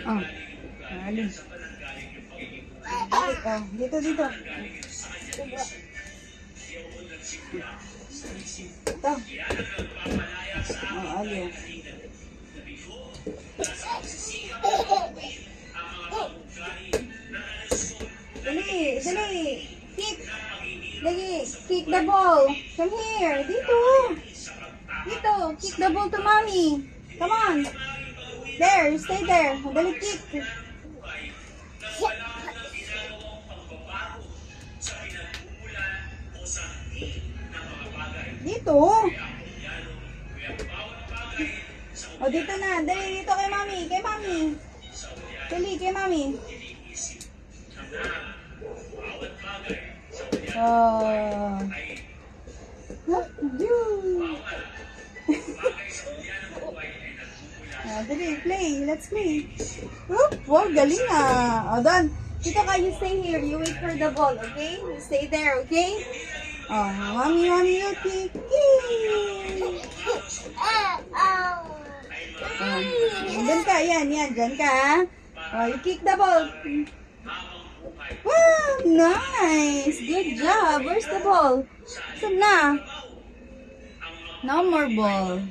Oh. Alin. Balik, oh. Dito, dito. Ito. Oh, alin. Dali, dali. Kick. Lagi, kick the ball. Come here. Dito. Dito. Kick the ball to mommy. Come on. There, stay there. Dali, kick. Dito. O, dito na. Dali, dito kay mami. Kay mami. Dali, kay mami. Oh. Dali, play. Let's play. Oop, wow, galing ah. O, doon. Dito ka, you stay here. You wait for the ball, okay? You stay there, okay? Oh, mami, okay. Doon ka, yan, dyan ka. Oh, you kick the ball. Wow, nice. Good job. Where's the ball? Saan na? No more ball.